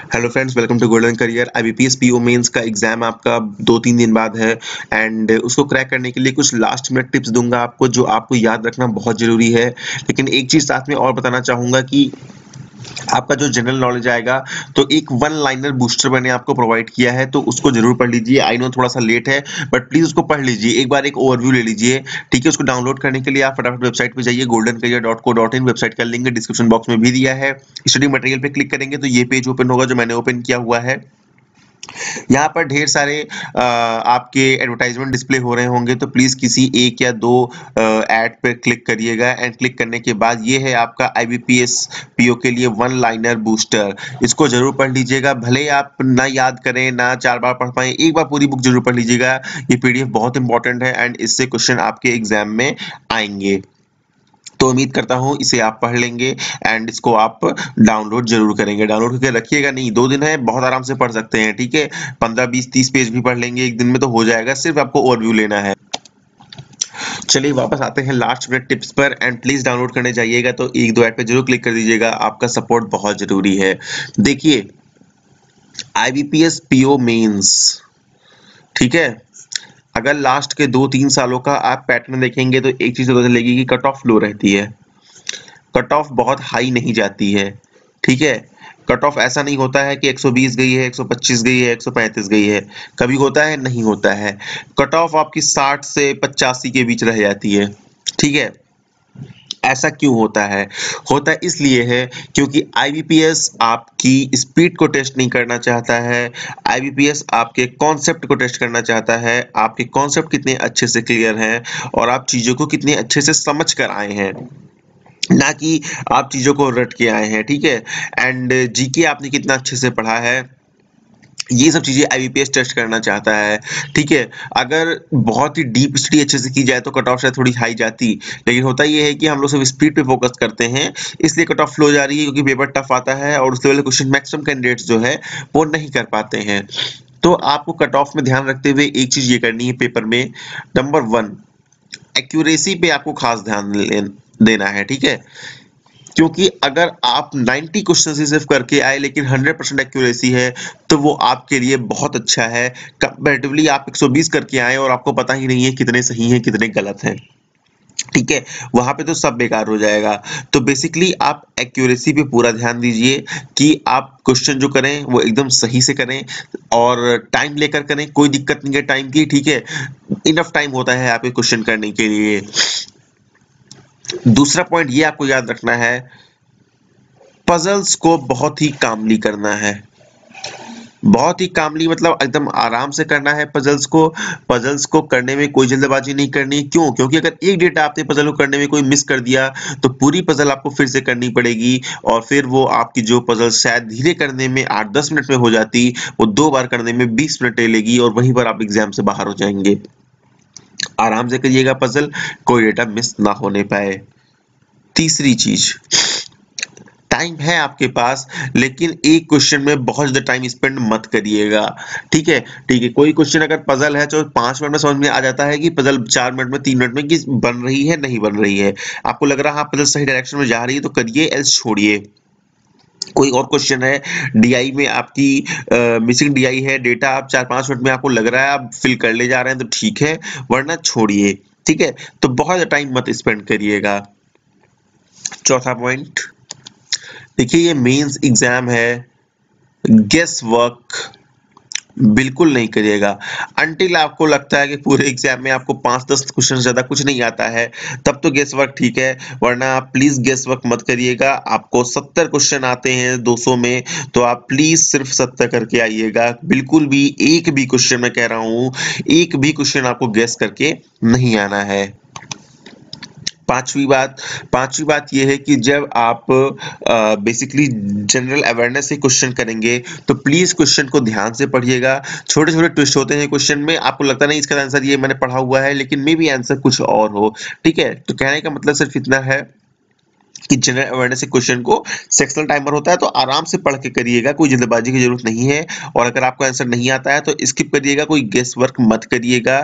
Hello friends, welcome to golden career. IBPS PO mains का exam आपका 2-3 दिन बाद है एंड उसको क्रैक करने के लिए कुछ लास्ट मिनट टिप्स दूंगा आपको, जो आपको याद रखना बहुत ज़रूरी है। लेकिन एक चीज़ साथ में और बताना चाहूँगा कि आपका जो जनरल नॉलेज आएगा, तो एक वन लाइनर बूस्टर मैंने आपको प्रोवाइड किया है, तो उसको ज़रूर पढ़ लीजिए। आई नो थोड़ा सा लेट है, बट प्लीज़ उसको पढ़ लीजिए, एक बार एक ओवरव्यू ले लीजिए, ठीक है। उसको डाउनलोड करने के लिए आप फटाफट वेबसाइट पे जाइए, goldencareer.co.in। वेबसाइट का लिंक डिस्क्रिप्शन बॉक्स में भी दिया है। स्टडी मटेरियल पे क्लिक करेंगे तो ये पेज ओपन होगा जो मैंने ओपन किया हुआ है। यहाँ पर ढेर सारे आपके एडवर्टाइजमेंट डिस्प्ले हो रहे होंगे, तो प्लीज़ किसी एक या दो ऐड पे क्लिक करिएगा एंड क्लिक करने के बाद ये है आपका आईबीपीएस पीओ के लिए वन लाइनर बूस्टर। इसको जरूर पढ़ लीजिएगा, भले आप ना याद करें ना 4 बार पढ़ पाए, एक बार पूरी बुक जरूर पढ़ लीजिएगा। ये पीडीएफ बहुत इंपॉर्टेंट है एंड इससे क्वेश्चन आपके एग्जाम में आएंगे। तो उम्मीद करता हूँ इसे आप पढ़ लेंगे एंड इसको आप डाउनलोड जरूर करेंगे। डाउनलोड करके रखिएगा, नहीं 2 दिन है, बहुत आराम से पढ़ सकते हैं, ठीक है। 15, 20, 30 पेज भी पढ़ लेंगे एक दिन में तो हो जाएगा, सिर्फ आपको ओवरव्यू लेना है। चलिए वापस आते हैं लास्ट मिनट टिप्स पर एंड प्लीज डाउनलोड करने जाइएगा तो 1-2 ऐड पे जरूर क्लिक कर दीजिएगा, आपका सपोर्ट बहुत जरूरी है। देखिए, आईबीपीएस पीओ मेंस, ठीक है, अगर लास्ट के 2-3 सालों का आप पैटर्न देखेंगे तो एक चीज पता चलेगी कि कट ऑफ लो रहती है, कट ऑफ बहुत हाई नहीं जाती है, ठीक है। कट ऑफ ऐसा नहीं होता है कि 120 गई है, 125 गई है, 135 गई है, कभी होता है नहीं होता है। कट ऑफ आपकी 60 से 85 के बीच रह जाती है, ठीक है। ऐसा क्यों होता है? होता इसलिए है क्योंकि आईबीपीएस आपकी स्पीड को टेस्ट नहीं करना चाहता है। आईबीपीएस आपके कॉन्सेप्ट को टेस्ट करना चाहता है, आपके कॉन्सेप्ट कितने अच्छे से क्लियर हैं और आप चीजों को कितने अच्छे से समझ कर आए हैं, ना कि आप चीजों को रट के आए हैं, ठीक है। एंड जीके आपने कितना अच्छे से पढ़ा है, ये सब चीजें आईबीपीएस टेस्ट करना चाहता है, ठीक है। अगर बहुत ही डीप स्टडी अच्छे से की जाए तो कट ऑफ शायद थोड़ी हाई जाती, लेकिन होता ये है कि हम लोग सब स्पीड पे फोकस करते हैं, इसलिए कट ऑफ लो जा रही है, क्योंकि पेपर टफ आता है और उस लेवल के क्वेश्चन मैक्सिमम कैंडिडेट्स जो है वो नहीं कर पाते हैं। तो आपको कट ऑफ में ध्यान रखते हुए एक चीज ये करनी है पेपर में, नंबर 1, एक्यूरेसी पे आपको खास ध्यान देना है, ठीक है। क्योंकि अगर आप 90 क्वेश्चन ही सिर्फ करके आए लेकिन 100% एक्यूरेसी है तो वो आपके लिए बहुत अच्छा है। कंपैरेटिवली आप 120 करके आए और आपको पता ही नहीं है कितने सही हैं कितने गलत हैं, ठीक है, वहां पे तो सब बेकार हो जाएगा। तो बेसिकली आप एक्यूरेसी पे पूरा ध्यान दीजिए कि आप क्वेश्चन जो करें वो एकदम सही से करें और टाइम लेकर करें, कोई दिक्कत नहीं है टाइम की, ठीक है। इनफ टाइम होता है आपके क्वेश्चन करने के लिए। दूसरा पॉइंट ये आपको याद रखना है, पजल्स को बहुत ही कामली करना है। बहुत ही कामली मतलब एकदम आराम से करना है पजल्स को। पजल्स को करने में कोई जल्दबाजी नहीं करनी। क्यों? क्योंकि अगर एक डेटा आपने पजल को करने में कोई मिस कर दिया तो पूरी पजल आपको फिर से करनी पड़ेगी और फिर वो आपकी जो पजल शायद धीरे करने में 8-10 मिनट में हो जाती, वो 2 बार करने में 20 मिनट लेगी और वहीं पर आप एग्जाम से बाहर हो जाएंगे। आराम से करिएगा पजल, कोई डेटा मिस ना होने पाए। तीसरी चीज, टाइम है आपके पास लेकिन एक क्वेश्चन में बहुत ज्यादा टाइम स्पेंड मत करिएगा, ठीक है। ठीक है, कोई क्वेश्चन अगर पजल है तो 5 मिनट में समझ में आ जाता है कि पजल 4 मिनट में 3 मिनट में कि बन रही है नहीं बन रही है। आपको लग रहा है हाँ पजल सही डायरेक्शन में जा रही है तो करिए, एल्स छोड़िए। कोई और क्वेश्चन है, डीआई में आपकी मिसिंग डीआई है, डेटा आप 4-5 मिनट में आपको लग रहा है आप फिल कर ले जा रहे हैं तो ठीक है, वरना छोड़िए, ठीक है। तो बहुत ज्यादा टाइम मत स्पेंड करिएगा। चौथा पॉइंट, देखिए ये मेंस एग्जाम है, गेस वर्क बिल्कुल नहीं करिएगा। अंटिल आपको लगता है कि पूरे एग्जाम में आपको 5-10 क्वेश्चन ज्यादा कुछ नहीं आता है, तब तो गेस वर्क ठीक है, वरना आप प्लीज गेस वर्क मत करिएगा। आपको 70 क्वेश्चन आते हैं 200 में, तो आप प्लीज सिर्फ 70 करके आइएगा। बिल्कुल भी एक भी क्वेश्चन, मैं कह रहा हूं एक भी क्वेश्चन आपको गेस करके नहीं आना है। पांचवी बात यह है कि जब आप बेसिकली जनरल अवेयरनेस से क्वेश्चन करेंगे तो प्लीज क्वेश्चन को ध्यान से पढ़िएगा। छोटे छोटे ट्विस्ट होते हैं क्वेश्चन में, आपको लगता नहीं इसका आंसर ये मैंने पढ़ा हुआ है लेकिन मे बी आंसर कुछ और हो, ठीक है। तो कहने का मतलब सिर्फ इतना है कि जनरल अवेयरनेस के क्वेश्चन को सेक्शनल टाइमर होता है तो आराम से पढ़ के करिएगा, कोई जल्दबाजी की जरूरत नहीं है। और अगर आपको आंसर नहीं आता है तो स्किप करिएगा, कोई गेस वर्क मत करिएगा।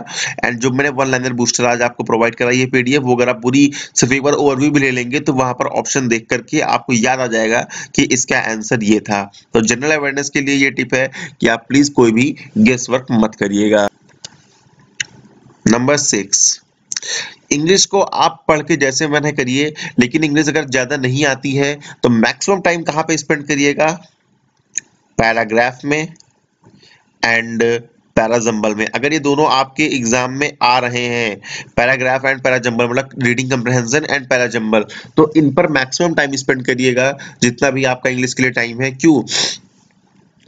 एंड जो मैंने वन लाइनर बूस्टर आज आपको प्रोवाइड कराई है पीडीएफ, वो अगर आप पूरी सिर्फ एक बार ओवरव्यू भी ले लेंगे तो वहां पर ऑप्शन देख करके आपको याद आ जाएगा कि इसका आंसर ये था। तो जनरल अवेयरनेस के लिए ये टिप है कि आप प्लीज कोई भी गेस वर्क मत करिएगा। नंबर 6, इंग्लिश को आप पढ़ के जैसे मन है करिए, लेकिन इंग्लिश अगर ज्यादा नहीं आती है तो मैक्सिमम टाइम कहाँ पे स्पेंड करिएगा? पैराग्राफ में एंड पैराजंबल में। अगर ये दोनों आपके एग्जाम में आ रहे हैं, पैराग्राफ एंड पैराजंबल, मतलब रीडिंग कंप्रहेंशन एंड पैराजंबल, तो इन पर मैक्सिमम टाइम स्पेंड करिएगा जितना भी आपका इंग्लिश के लिए टाइम है। क्यों?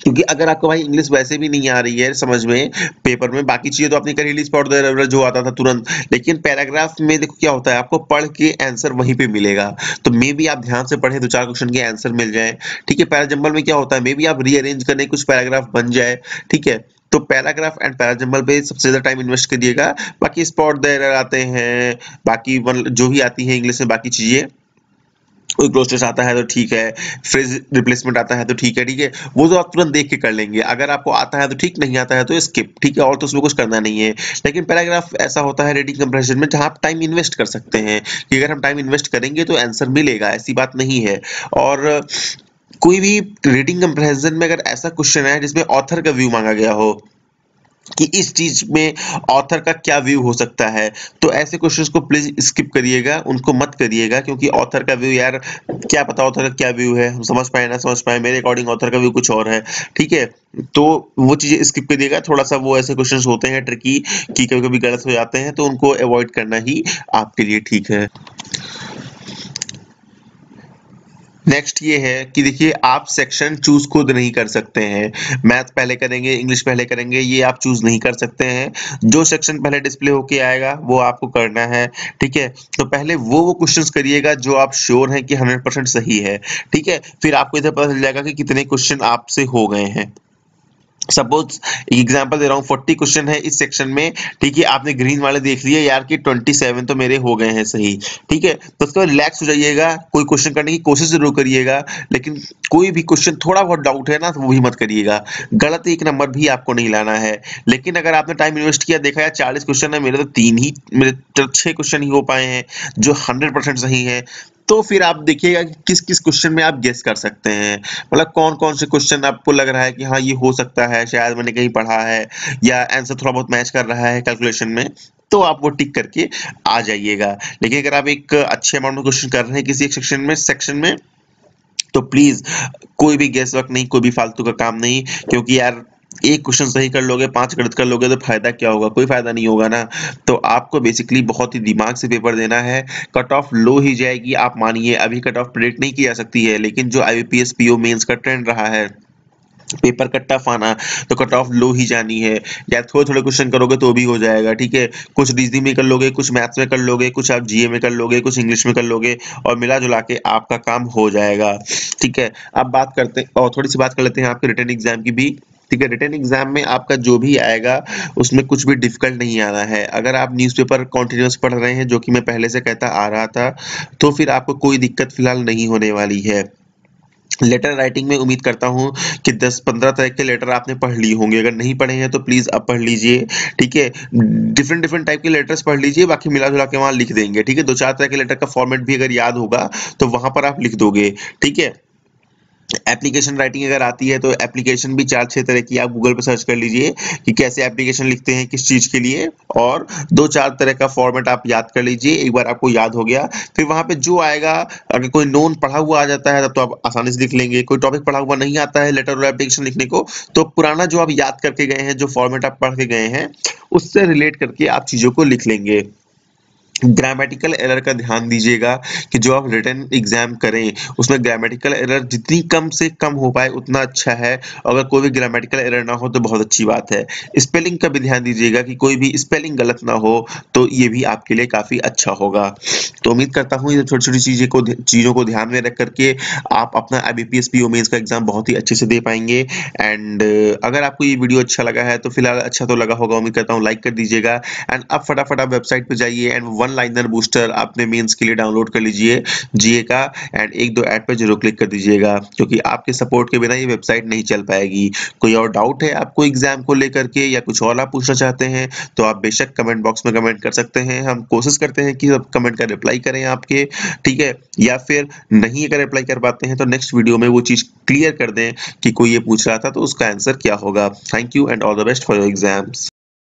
क्योंकि अगर आपको भाई इंग्लिश वैसे भी नहीं आ रही है समझ में पेपर में, बाकी चीजें तो आपने कर ही ली, स्पॉट द जो आता था तुरंत, लेकिन पैराग्राफ में देखो क्या होता है, आपको पढ़ के आंसर वहीं पे मिलेगा। तो मे भी आप ध्यान से पढ़े, 2-4 क्वेश्चन के आंसर मिल जाए। ठीक है, पैराजंबल में क्या होता है, मे भी आप रीअरेंज करने कुछ पैराग्राफ बन जाए। ठीक है, तो पैराग्राफ एंड पैराजंबल पे सबसे ज्यादा टाइम इन्वेस्ट करिएगा। बाकी स्पॉट द एरर आते हैं, बाकी जो भी आती है इंग्लिश में बाकी चीजें, कोई क्लोज आता है तो ठीक है, फ्रेज रिप्लेसमेंट आता है तो ठीक है। ठीक है, वो तो आप तुरंत देख के कर लेंगे, अगर आपको आता है तो ठीक, नहीं आता है तो स्किप। ठीक है, और तो उसमें कुछ करना नहीं है। लेकिन पैराग्राफ ऐसा होता है रीडिंग कंप्रेशन में जहां आप टाइम इन्वेस्ट कर सकते हैं, कि अगर हम टाइम इन्वेस्ट करेंगे तो आंसर मिलेगा, ऐसी बात नहीं है। और कोई भी रीडिंग कंप्रेशन में अगर ऐसा क्वेश्चन है जिसमें ऑथर का व्यू मांगा गया हो कि इस चीज में ऑथर का क्या व्यू हो सकता है, तो ऐसे क्वेश्चंस को प्लीज स्किप करिएगा, उनको मत करिएगा। क्योंकि ऑथर का व्यू, यार क्या पता ऑथर का क्या व्यू है, हम समझ पाए ना समझ पाए, मेरे अकॉर्डिंग ऑथर का व्यू कुछ और है। ठीक है, तो वो चीजें स्किप करिएगा। थोड़ा सा वो ऐसे क्वेश्चंस होते हैं ट्रिकी कि कभी कभी गलत हो जाते हैं, तो उनको अवॉइड करना ही आपके लिए ठीक है। नेक्स्ट ये है कि देखिए, आप सेक्शन चूज खुद नहीं कर सकते हैं। मैथ पहले करेंगे, इंग्लिश पहले करेंगे, ये आप चूज नहीं कर सकते हैं। जो सेक्शन पहले डिस्प्ले होके आएगा वो आपको करना है। ठीक है, तो पहले वो क्वेश्चंस करिएगा जो आप श्योर हैं कि 100% सही है। ठीक है, फिर आपको इधर पता चल जाएगा कि कितने क्वेश्चन आपसे हो गए हैं। सपोज एग्जांपल दे रहा हूँ, 40 क्वेश्चन है इस सेक्शन में। ठीक है, आपने ग्रीन वाले देख लिए यार कि 27 तो मेरे हो गए हैं सही। ठीक है, तो उसके बाद रिलैक्स हो जाइएगा, कोई क्वेश्चन करने की कोशिश जरूर करिएगा, लेकिन कोई भी क्वेश्चन थोड़ा बहुत डाउट है ना तो वो भी मत करिएगा। गलत एक नंबर भी आपको नहीं लाना है। लेकिन अगर आपने टाइम इन्वेस्ट किया, देखा यार 40 क्वेश्चन है, मेरे 6 क्वेश्चन ही हो पाए हैं जो 100% सही है, तो फिर आप देखिएगा कि किस किस क्वेश्चन में आप गेस कर सकते हैं, मतलब कौन कौन से क्वेश्चन आपको लग रहा है कि हाँ ये हो सकता है, शायद मैंने कहीं पढ़ा है, या आंसर थोड़ा बहुत मैच कर रहा है कैलकुलेशन में, तो आप वो टिक करके आ जाइएगा। लेकिन अगर आप एक अच्छे अमाउंट में क्वेश्चन कर रहे हैं किसी एक सेक्शन में तो प्लीज कोई भी गेस वर्क नहीं, कोई भी फालतू का काम नहीं। क्योंकि यार एक क्वेश्चन सही कर लोगे, 5 गलत कर लोगे तो फायदा क्या होगा? कोई फायदा नहीं होगा ना। तो आपको बेसिकली बहुत ही दिमाग से पेपर देना है। कट ऑफ लो ही जाएगी, आप मानिए। अभी कट ऑफ प्रेडिक्ट नहीं की जा सकती है, लेकिन जो आईबीपीएस पीओ मेंस का ट्रेंड रहा है पेपर का टफ आना, तो कट ऑफ लो ही जानी है। या थोड़े थोड़े क्वेश्चन करोगे तो भी हो जाएगा। ठीक है, कुछ रीजनिंग में कर लोगे, कुछ मैथ्स में कर लोगे, कुछ आप जीए में कर लोगे, कुछ इंग्लिश में कर लोगे, और मिला जुला के आपका काम हो जाएगा। ठीक है, अब बात करते हैं और थोड़ी सी बात कर लेते हैं आपके रिटन एग्जाम की भी। ठीक है, रिटन एग्जाम में आपका जो भी आएगा उसमें कुछ भी डिफिकल्ट नहीं आना है। अगर आप न्यूज़पेपर कॉन्टिन्यूस पढ़ रहे हैं, जो कि मैं पहले से कहता आ रहा था, तो फिर आपको कोई दिक्कत फिलहाल नहीं होने वाली है। लेटर राइटिंग में उम्मीद करता हूँ कि 10-15 तरह के लेटर आपने पढ़ लिए होंगे। अगर नहीं पढ़े हैं तो प्लीज अब पढ़ लीजिए। ठीक है, डिफरेंट डिफरेंट टाइप के लेटर्स पढ़ लीजिए, बाकी मिला जुला के वहां लिख देंगे। ठीक है, 2-4 तरह के लेटर का फॉर्मेट भी अगर याद होगा तो वहां पर आप लिख दोगे। ठीक है, एप्लीकेशन राइटिंग अगर आती है तो एप्लीकेशन भी 4-6 तरह की आप गूगल पे सर्च कर लीजिए कि कैसे एप्लीकेशन लिखते हैं किस चीज के लिए, और 2-4 तरह का फॉर्मेट आप याद कर लीजिए। एक बार आपको याद हो गया, फिर वहां पे जो आएगा, अगर कोई नोन पढ़ा हुआ आ जाता है तब तो आप आसानी से लिख लेंगे। कोई टॉपिक पढ़ा हुआ नहीं आता है लेटर और एप्लीकेशन लिखने को, तो पुराना जो आप याद करके गए हैं, जो फॉर्मेट आप पढ़ के गए हैं, उससे रिलेट करके आप चीजों को लिख लेंगे। ग्रामेटिकल एरर का ध्यान दीजिएगा कि जो आप रिटन एग्जाम करें उसमें ग्रामेटिकल एरर जितनी कम से कम हो पाए उतना अच्छा है। अगर कोई भी ग्रामेटिकल एरर ना हो तो बहुत अच्छी बात है। स्पेलिंग का भी ध्यान दीजिएगा कि कोई भी स्पेलिंग गलत ना हो, तो ये भी आपके लिए काफी अच्छा होगा। तो उम्मीद करता हूँ ये छोटी छोटी चीजों को ध्यान में रख करके आप अपना आईबीपीएस पीओ मेंस का एग्जाम बहुत ही अच्छे से दे पाएंगे। एंड अगर आपको ये वीडियो अच्छा लगा है तो फिलहाल अच्छा तो लगा होगा, उम्मीद करता हूँ लाइक कर दीजिएगा। एंड अब फटाफट आप वेबसाइट पे जाइए एंड वन लाइनर बूस्टर अपने मेंस के लिए डाउनलोड कर लीजिए जीए का, एंड 1-2 ऐड पे जरूर क्लिक कर दीजिएगा, क्योंकि आपके सपोर्ट के बिना ये वेबसाइट नहीं चल पाएगी। कोई और डाउट है आपको एग्जाम को लेकर के या कुछ और आप पूछना चाहते हैं तो आप बेशक कमेंट बॉक्स में कमेंट कर सकते हैं। हम कोशिश करते हैं कि सब कमेंट का रिप्लाई करें आपके, ठीक है? या फिर नहीं अगर रिप्लाई कर पाते हैं तो नेक्स्ट वीडियो में वो चीज़ क्लियर कर दें कि कोई ये पूछ रहा था तो उसका आंसर क्या होगा। Thank you and all the best for your exams.